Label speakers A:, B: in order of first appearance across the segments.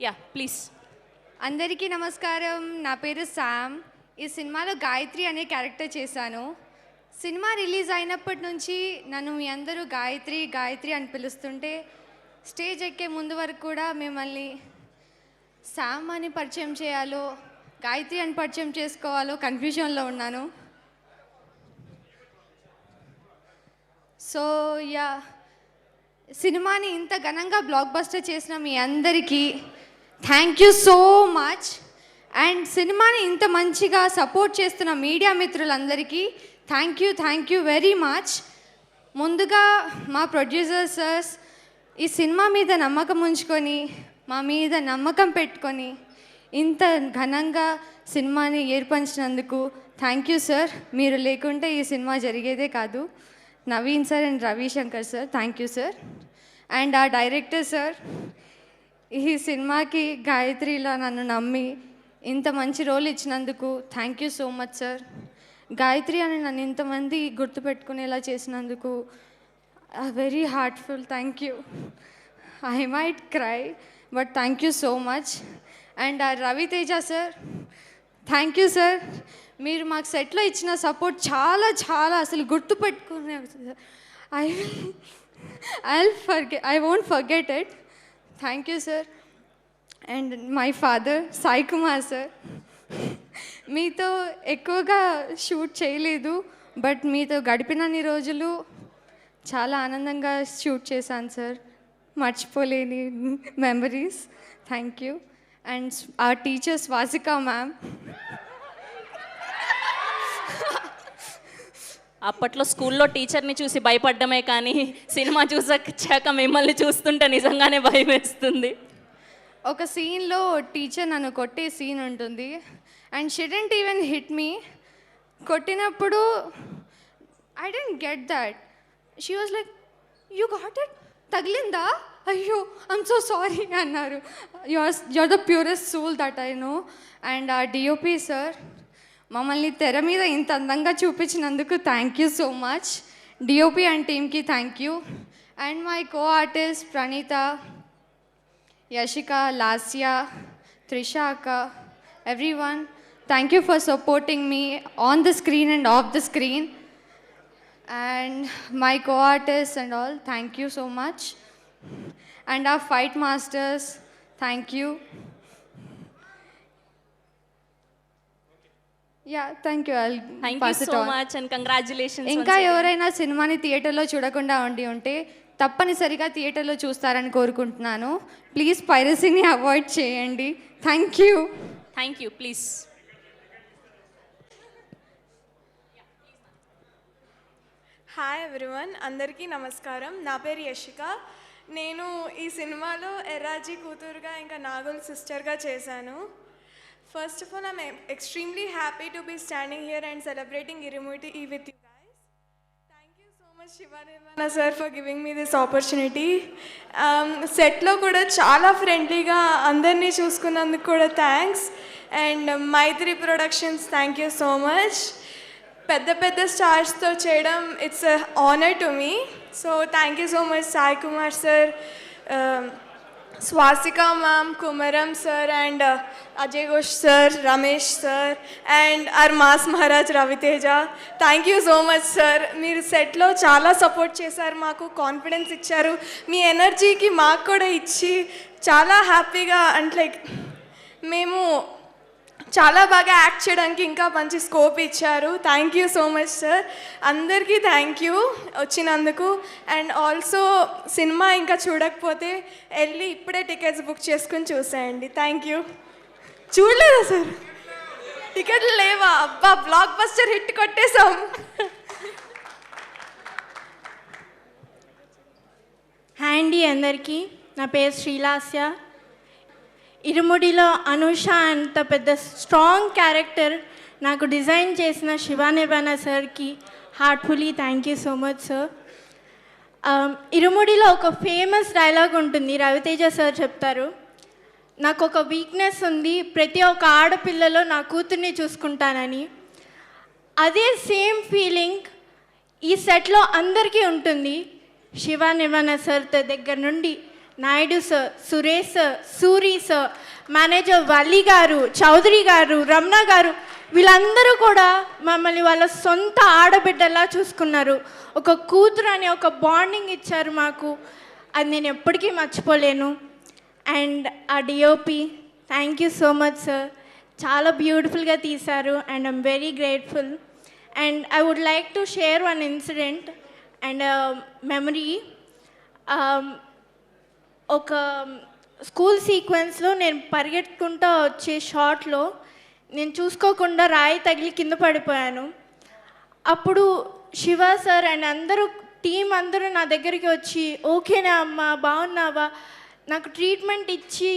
A: Yeah please.
B: అందరికీ నమస్కారం. నా పేరు శామ్. ఈ సినిమాలో గాయత్రి అనే క్యారెక్టర్ చేశాను. సినిమా రిలీజ్ అయినప్పటి నుంచి నన్ను మీ అందరూ గాయత్రి గాయత్రి అని పిలుస్తుంటే స్టేజ్ ఎక్కే ముందు వరకు కూడా మిమ్మల్ని శామ్ అని పరిచయం చేయాలో గాయత్రి అని పరిచయం చేసుకోవాలో కన్ఫ్యూజన్లో ఉన్నాను. సో యా, సినిమాని ఇంత ఘనంగా బ్లాక్ బస్టర్ చేసిన మీ అందరికీ thank you so much. And సినిమాని ఇంత మంచిగా సపోర్ట్ చేస్తున్న మీడియా మిత్రులందరికీ థ్యాంక్ యూ వెరీ మచ్. ముందుగా మా ప్రొడ్యూసర్ సర్స్ ఈ సినిమా మీద నమ్మకం ఉంచుకొని మా మీద నమ్మకం పెట్టుకొని ఇంత ఘనంగా సినిమాని ఏర్పరిచినందుకు థ్యాంక్ యూ సార్. మీరు లేకుంటే ఈ సినిమా జరిగేదే కాదు. Naveen sir and Ravishankar sir, thank you sir. And ఆ డైరెక్టర్ సార్, ఈ సినిమాకి గాయత్రిలా నన్ను నమ్మి ఇంత మంచి రోల్ ఇచ్చినందుకు thank you so much sir. Gayatri అని నన్ను ఇంతమంది గుర్తుపెట్టుకునేలా చేసినందుకు very heartful thank you. I might cry but thank you so much. And Raviteja sir, thank you sir. మీరు మాకు సెట్లో ఇచ్చిన సపోర్ట్ చాలా చాలా అసలు గుర్తుపెట్టుకునే I won't forget it. Thank you sir. And my father Sai Kumar sir, మీతో ఎక్కువగా షూట్ చేయలేదు బట్ మీతో గడిపినన్ని రోజులు చాలా ఆనందంగా షూట్ చేశాను సార్. మర్చిపోలేని మెమరీస్. Thank you. అండ్ ఆ టీచర్ స్వాసిక మ్యామ్,
A: అప్పట్లో స్కూల్లో టీచర్ని చూసి భయపడ్డమే కానీ సినిమా చూసాక మిమ్మల్ని చూస్తుంటే నిజంగానే భయం వేస్తుంది.
B: ఒక సీన్లో టీచర్ నన్ను కొట్టే సీన్ ఉంటుంది and she didn't even hit me. కొట్టినప్పుడు I don't get that. She was like, you got it, తగిలిందా, అయ్యో ఐమ్ సో సారీ అన్నారు. You're the purest soul that I know. And ఆ డిఓపి సార్, మమ్మల్ని తెర మీద ఇంత అందంగా చూపించినందుకు thank you so much. DOP and టీమ్కి thank you. And my co artist Praneetha, Yashika, Lasya, Trisha అక్క, everyone, thank you for supporting me on the screen and off the screen. And my co-artists and all, thank you so much. And our fight masters, thank you. Yeah, thank you. I'll pass it on.
A: Thank you so much and congratulations.
B: ఇంకా ఎవరైనా సినిమాని థియేటర్లో చూడకుండా ఉంటే తప్పనిసరిగా థియేటర్లో చూస్తారని కోరుకుంటున్నాను. ప్లీజ్ పైరసీని అవాయిడ్ చేయండి. Thank you.
A: Thank you. Please.
C: Hi everyone, అందరికీ నమస్కారం. నా పేరు యశిక. నేను ఈ సినిమాలో ఎర్రాజీ కూతురుగా ఇంకా నాగుల్ సిస్టర్గా చేశాను. First of all I'm extremely happy to be standing here and celebrating Irumudi with you guys. Thank you so much Sivanirmala sir for giving me this opportunity. సెట్లో కూడా చాలా ఫ్రెండ్లీగా అందరినీ చూసుకున్నందుకు కూడా thanks. And Mythri productions, thank you so much. పెద్ద పెద్ద స్టార్స్తో చేయడం it's honour to me. So thank you so much Sai Kumar sir, Swasika ma'am, Kumaram sir and Ajay Ghosh sir, Ramesh sir and our mass Maharaj Raviteja. Thank you so much sir. మీరు సెట్లో చాలా సపోర్ట్ చేశారు, మాకు confidence ఇచ్చారు, మీ ఎనర్జీకి మాకు కూడా ఇచ్చి చాలా హ్యాపీగా అండ్ లైక్ మేము చాలా బాగా యాక్ట్ చేయడానికి ఇంకా మంచి స్కోప్ ఇచ్చారు. Thank you so much sir. అందరికీ థ్యాంక్ యూ వచ్చినందుకు. అండ్ ఆల్సో సినిమా ఇంకా చూడకపోతే వెళ్ళి ఇప్పుడే టికెట్స్ బుక్ చేసుకుని చూసేయండి. Thank you. చూడలేదా సార్? టికెట్లు లేవా? అబ్బా, బ్లాక్ బస్టర్ హిట్ కొట్టేశాం.
D: హాయ్ అండి అందరికీ, నా పేరు శ్రీలాస్య. ఇరుముడిలో అనూష అంత పెద్ద స్ట్రాంగ్ క్యారెక్టర్ నాకు డిజైన్ చేసిన శివానిర్మల సార్కి heartfully thank you so much sir. ఇరుముడిలో ఒక ఫేమస్ డైలాగ్ ఉంటుంది, రవితేజ సార్ చెప్తారు, నాకు ఒక వీక్నెస్ ఉంది, ప్రతి ఒక్క ఆడపిల్లలో నా కూతుర్ని చూసుకుంటానని. అదే సేమ్ ఫీలింగ్ ఈ సెట్లో అందరికీ ఉంటుంది. శివానిర్మల సార్ దగ్గర నుండి Naidu sir, Suresh sir, Suri sir, manager Valli గారు, చౌదరి గారు, రమణ గారు, వీళ్ళందరూ కూడా మమ్మల్ని వాళ్ళ సొంత ఆడబిడ్డలా చూసుకున్నారు. ఒక కూతురు అనే ఒక బాండింగ్ ఇచ్చారు మాకు. అది నేను ఎప్పటికీ మర్చిపోలేను. అండ్ ఆ DOP, thank you so much sir, చాలా బ్యూటిఫుల్గా తీశారు and I'm very grateful. And I would like to share one incident and memory. ఒక స్కూల్ సీక్వెన్స్లో నేను పరిగెత్తుకుంటూ వచ్చే షాట్లో నేను చూసుకోకుండా రాయి తగిలి కింద పడిపోయాను. అప్పుడు శివ సార్ అండ్ అందరూ టీం అందరూ నా దగ్గరికి వచ్చి, ఓకేనా అమ్మా, బాగున్నావా, నాకు ట్రీట్మెంట్ ఇచ్చి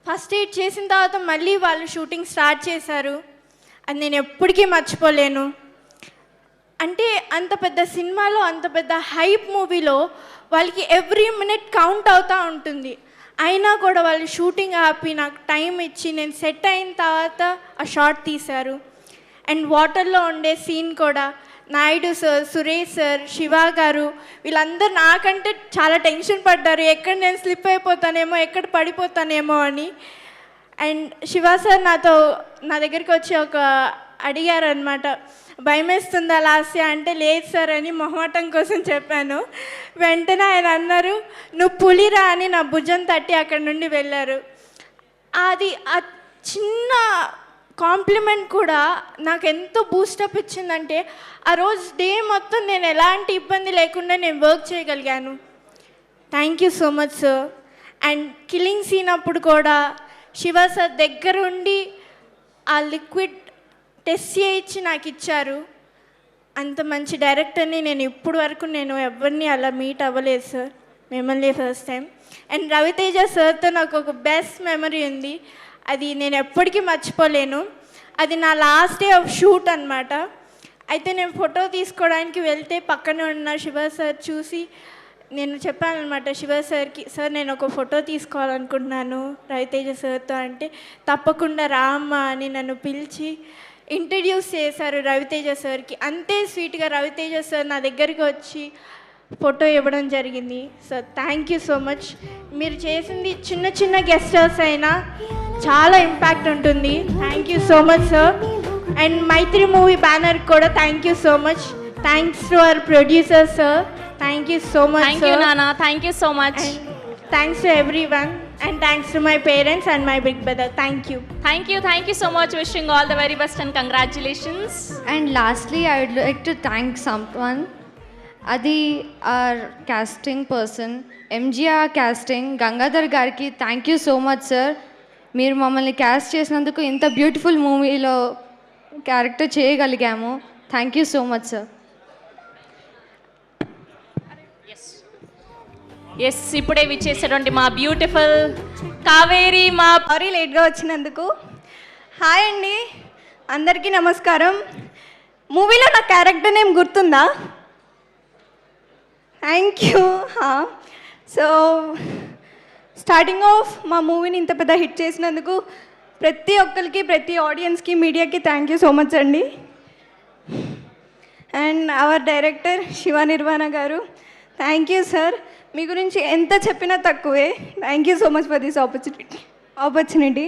D: ఫస్ట్ ఎయిడ్ చేసిన తర్వాత మళ్ళీ వాళ్ళు షూటింగ్ స్టార్ట్ చేశారు. అది నేను ఎప్పటికీ మర్చిపోలేను. అంటే అంత పెద్ద సినిమాలో, అంత పెద్ద హైప్ మూవీలో వాళ్ళకి ఎవ్రీ మినిట్ కౌంట్ అవుతూ ఉంటుంది. అయినా కూడా వాళ్ళు షూటింగ్ ఆపి నాకు టైం ఇచ్చి నేను సెట్ అయిన తర్వాత ఆ షాట్ తీశారు. అండ్ వాటర్లో ఉండే సీన్ కూడా నాయుడు సార్, సురేష్ సార్, శివ గారు, వీళ్ళందరూ నాకంటే చాలా టెన్షన్ పడ్డారు, ఎక్కడ నేను స్లిప్ అయిపోతానేమో, ఎక్కడ పడిపోతానేమో అని. అండ్ శివ సార్ నా దగ్గరికి వచ్చి అడిగారు అనమాట, భయమేస్తుందా లాస్య అంటే, లేదు సార్ అని మొహమాటం కోసం చెప్పాను. వెంటనే ఆయన అన్నారు, నువ్వు పులిరా అని నా భుజం తట్టి అక్కడి నుండి వెళ్ళారు. అది ఆ చిన్న కాంప్లిమెంట్ కూడా నాకు ఎంతో బూస్టప్ ఇచ్చిందంటే, ఆ రోజు డే మొత్తం నేను ఎలాంటి ఇబ్బంది లేకుండా నేను వర్క్ చేయగలిగాను. Thank you so much sir. And killing scene అప్పుడు కూడా శివ సార్ దగ్గరుండి ఆ లిక్విడ్ టెస్ట్ చేయించి నాకు ఇచ్చారు. అంత మంచి డైరెక్టర్ని నేను ఇప్పుడు వరకు ఎవరిని అలా మీట్ అవ్వలేదు సార్, మిమ్మల్ని ఫస్ట్ టైం. అండ్ రవితేజ సార్తో నాకు ఒక బెస్ట్ మెమరీ ఉంది, అది నేను ఎప్పటికీ మర్చిపోలేను. అది నా లాస్ట్ డే ఆఫ్ షూట్ అనమాట. అయితే నేను ఫోటో తీసుకోవడానికి వెళ్తే పక్కన ఉన్న శివ సార్ చూసి, నేను చెప్పాను అనమాట శివ సార్కి, సార్ నేను ఒక ఫోటో తీసుకోవాలనుకుంటున్నాను రవితేజ సార్తో అంటే, తప్పకుండా రామ్మా అని నన్ను పిలిచి ఇంట్రడ్యూస్ చేశారు రవితేజ సార్కి. అంతే స్వీట్గా రవితేజ సార్ నా దగ్గరికి వచ్చి ఫోటో ఇవ్వడం జరిగింది. Sir thank you so much. మీరు చేసింది చిన్న చిన్న గెస్టర్స్ అయినా చాలా ఇంపాక్ట్ ఉంటుంది. Thank you so much sir. And Mythri movie banner కూడా thank you so much. Thanks to our producer sir, thank you so much.
A: Thank you నానా, thank you so much.
D: Thanks to everyone and thanks to my parents and my big brother. Thank you.
A: Thank you so much. Wishing all the very best and congratulations.
B: And lastly, I would like to thank someone. Adi our casting person, MGR casting, Gangadhar Garki. Thank you so much, sir. మీరు మమ్మల్ని caste చేసినందుకు ఇంత beautiful మూవీలో character చేయగలిగాము. Thank you so much sir.
A: Yes, ఇప్పుడే విచ్చేసేటువంటి మా beautiful Kaveri, మా
C: సారీ లేట్గా వచ్చినందుకు. హాయ్ అండి, అందరికీ నమస్కారం. మూవీలో నా క్యారెక్టర్ నేమ్ గుర్తుందా? Thank you. So starting of మా మూవీని ఇంత పెద్ద హిట్ చేసినందుకు ప్రతి ఒక్కరికి, ప్రతి ఆడియన్స్కి, మీడియాకి థ్యాంక్ యూ సో మచ్ అండి. And hour director Shiva Nirvana గారు, థ్యాంక్ యూ సార్. మీ గురించి ఎంత చెప్పినా తక్కువే. Thank you so much for this opportunity.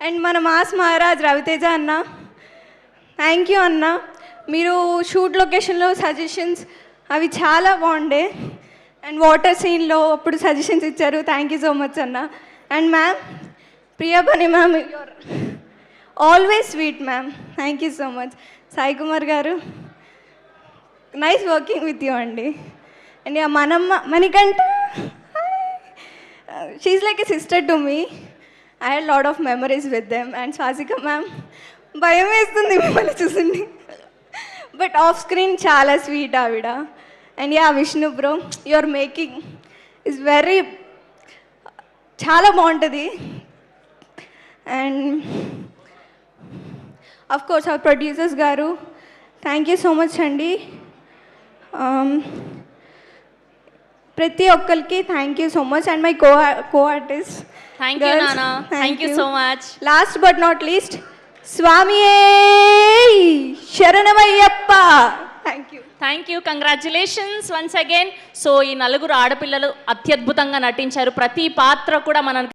C: And మన మాస్ మహారాజ్ రవితేజ అన్న, థ్యాంక్ యూ అన్న. మీరు షూట్ లొకేషన్లో సజెషన్స్ అవి చాలా బాగుండే. అండ్ వాటర్ సీన్లో అప్పుడు సజెషన్స్ ఇచ్చారు. థ్యాంక్ యూ సో మచ్ అన్న. And ma'am Priyabhani ma'am, you're always sweet ma'am. Thank you so much. Sai Kumar గారు, నైస్ వర్కింగ్ విత్ యూ అండి. అండ్ మనమ్మ Manikanta, she's like a sister to me. I had lot of memories with them. And Swasika ma'am, భయం వేస్తుంది మిమ్మల్ని చూసింది, but off screen చాలా sweet ఆవిడ. And Vishnu bro, your making is very, చాలా బాగుంటుంది. And of course hour producers గారు, థ్యాంక్ యూ సో మచ్ అండి. ప్రతి ఒక్కరికి thank you so much. And my co artist,
A: thank you నానా, thank you so much.
C: Last but not least, స్వామియే శరణమయ్యప్ప. Thank you.
A: Thank you, congratulations once again. So ఈ నలుగురు ఆడపిల్లలు అత్యద్భుతంగా నటించారు. ప్రతి పాత్ర కూడా మన